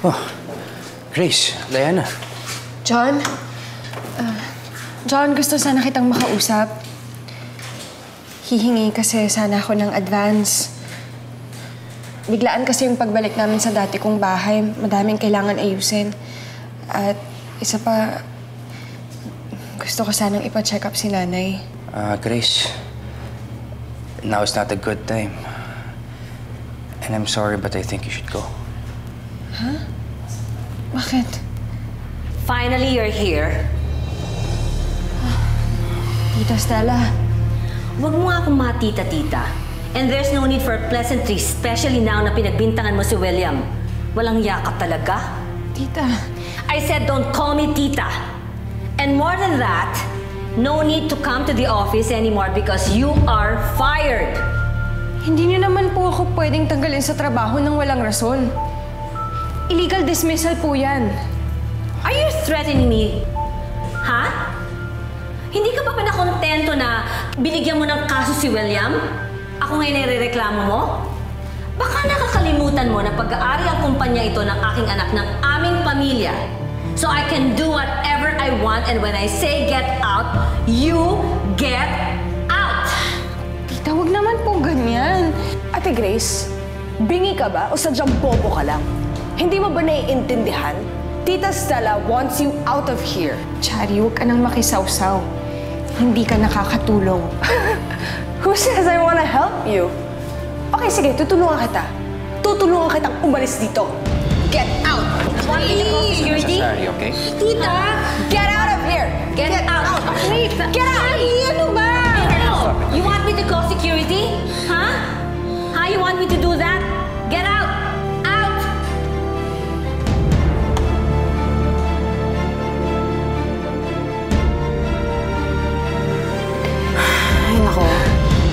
Oh, Grace, Diana. John? John, gusto sana kitang makausap. Hihingi kasi sana ako ng advance. Biglaan kasi yung pagbalik namin sa dati kong bahay. Madaming kailangan ayusin. At isa pa, gusto ko sanang ipa-check up si nanay. Grace, now is not a good time. And I'm sorry, but I think you should go. Huh? Bakit? Finally, you're here. Tita Stella. Huwag mo nga akong matita-tita. And there's no need for pleasantries, especially now na pinagbintangan mo si William. Walang yakap talaga. Tita. I said don't call me tita. And more than that, no need to come to the office anymore because you are fired. Hindi niyo naman po ako pwedeng tanggalin sa trabaho ng walang rason. Illegal dismissal po yan. Are you threatening me? Ha? Hindi ka ba nakontento na binigyan mo ng kaso si William? Ako ngayon nire-reklamo mo? Baka nakakalimutan mo na pag-aari ang kumpanya ito ng aking anak ng aming pamilya. So I can do whatever I want and when I say get out, you get out! Tita, huwag naman po ganyan. Ate Grace, bingi ka ba o sadyang bobo ka lang? Hindi mo ba naiintindihan? Tita Stella wants you out of here. Chari, huwag ka nang makisawsaw. Hindi ka nakakatulong. Who says I wanna help you? Okay, sige, tutulungan kita. Tutulungan kitang umalis dito. Get out! Want me to call security? Sorry, okay? Tita! Get out of here! Get out! Wait! Get out! Ano ba? You want me to call security? Huh? How you want me to do that? Get out! Out! Ay, nako.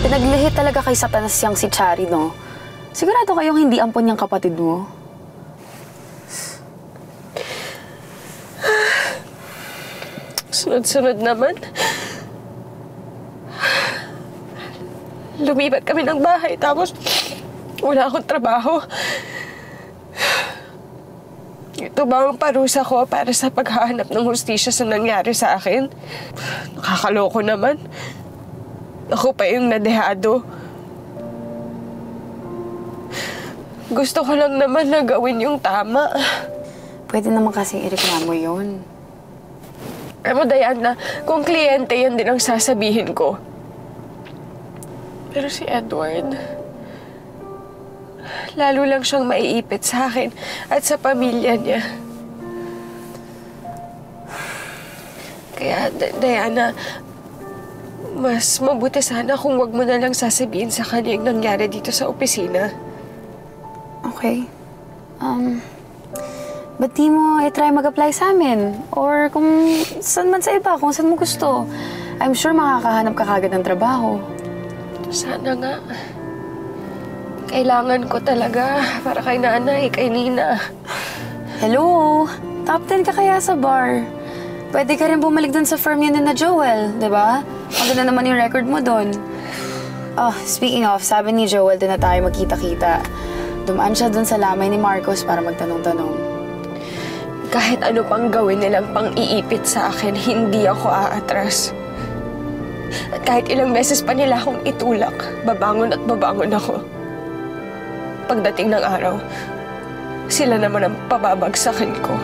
Pinaglihit talaga kay Satanas yang si Chari, no? Sigurado kayong hindi ampon niyang kapatid mo? Sunod-sunod naman. Lumipat kami ng bahay, tapos wala akong trabaho. Ito ba ang parusa ko para sa paghahanap ng hustisya sa nangyari sa akin? Nakakaloko naman. Ako pa yung nadehado. Gusto ko lang naman na gawin yung tama. Pwede naman kasing ireklamo yun. Alam mo, Diana, kung kliyente yan din ang sasabihin ko. Pero si Edward, lalo lang siyang maiipit sa akin at sa pamilya niya. Kaya, Diana, mas mabuti sana kung wag mo na lang sasabihin sa kanya yung nangyari dito sa opisina. Okay. Ba't di mo i-try mag-apply sa amin? Or kung saan man sa iba, kung saan mo gusto. I'm sure makakahanap ka kagad ng trabaho. Sana nga. Kailangan ko talaga para kay nanay, kay Nina. Hello? Top 10 ka kaya sa bar? Pwede ka rin bumalik dun sa firm yun na Joel, di ba? Maganda naman yung record mo dun. Oh, speaking of, sabi ni Joel din na tayo magkita-kita. Dumaan siya dun sa lamay ni Marcos para magtanong-tanong. Kahit ano pang gawin nilang pang-iipit sa akin, hindi ako aatras. At kahit ilang beses pa nila akong itulak, babangon at babangon ako. Pagdating ng araw, sila naman ang pababagsakin ko.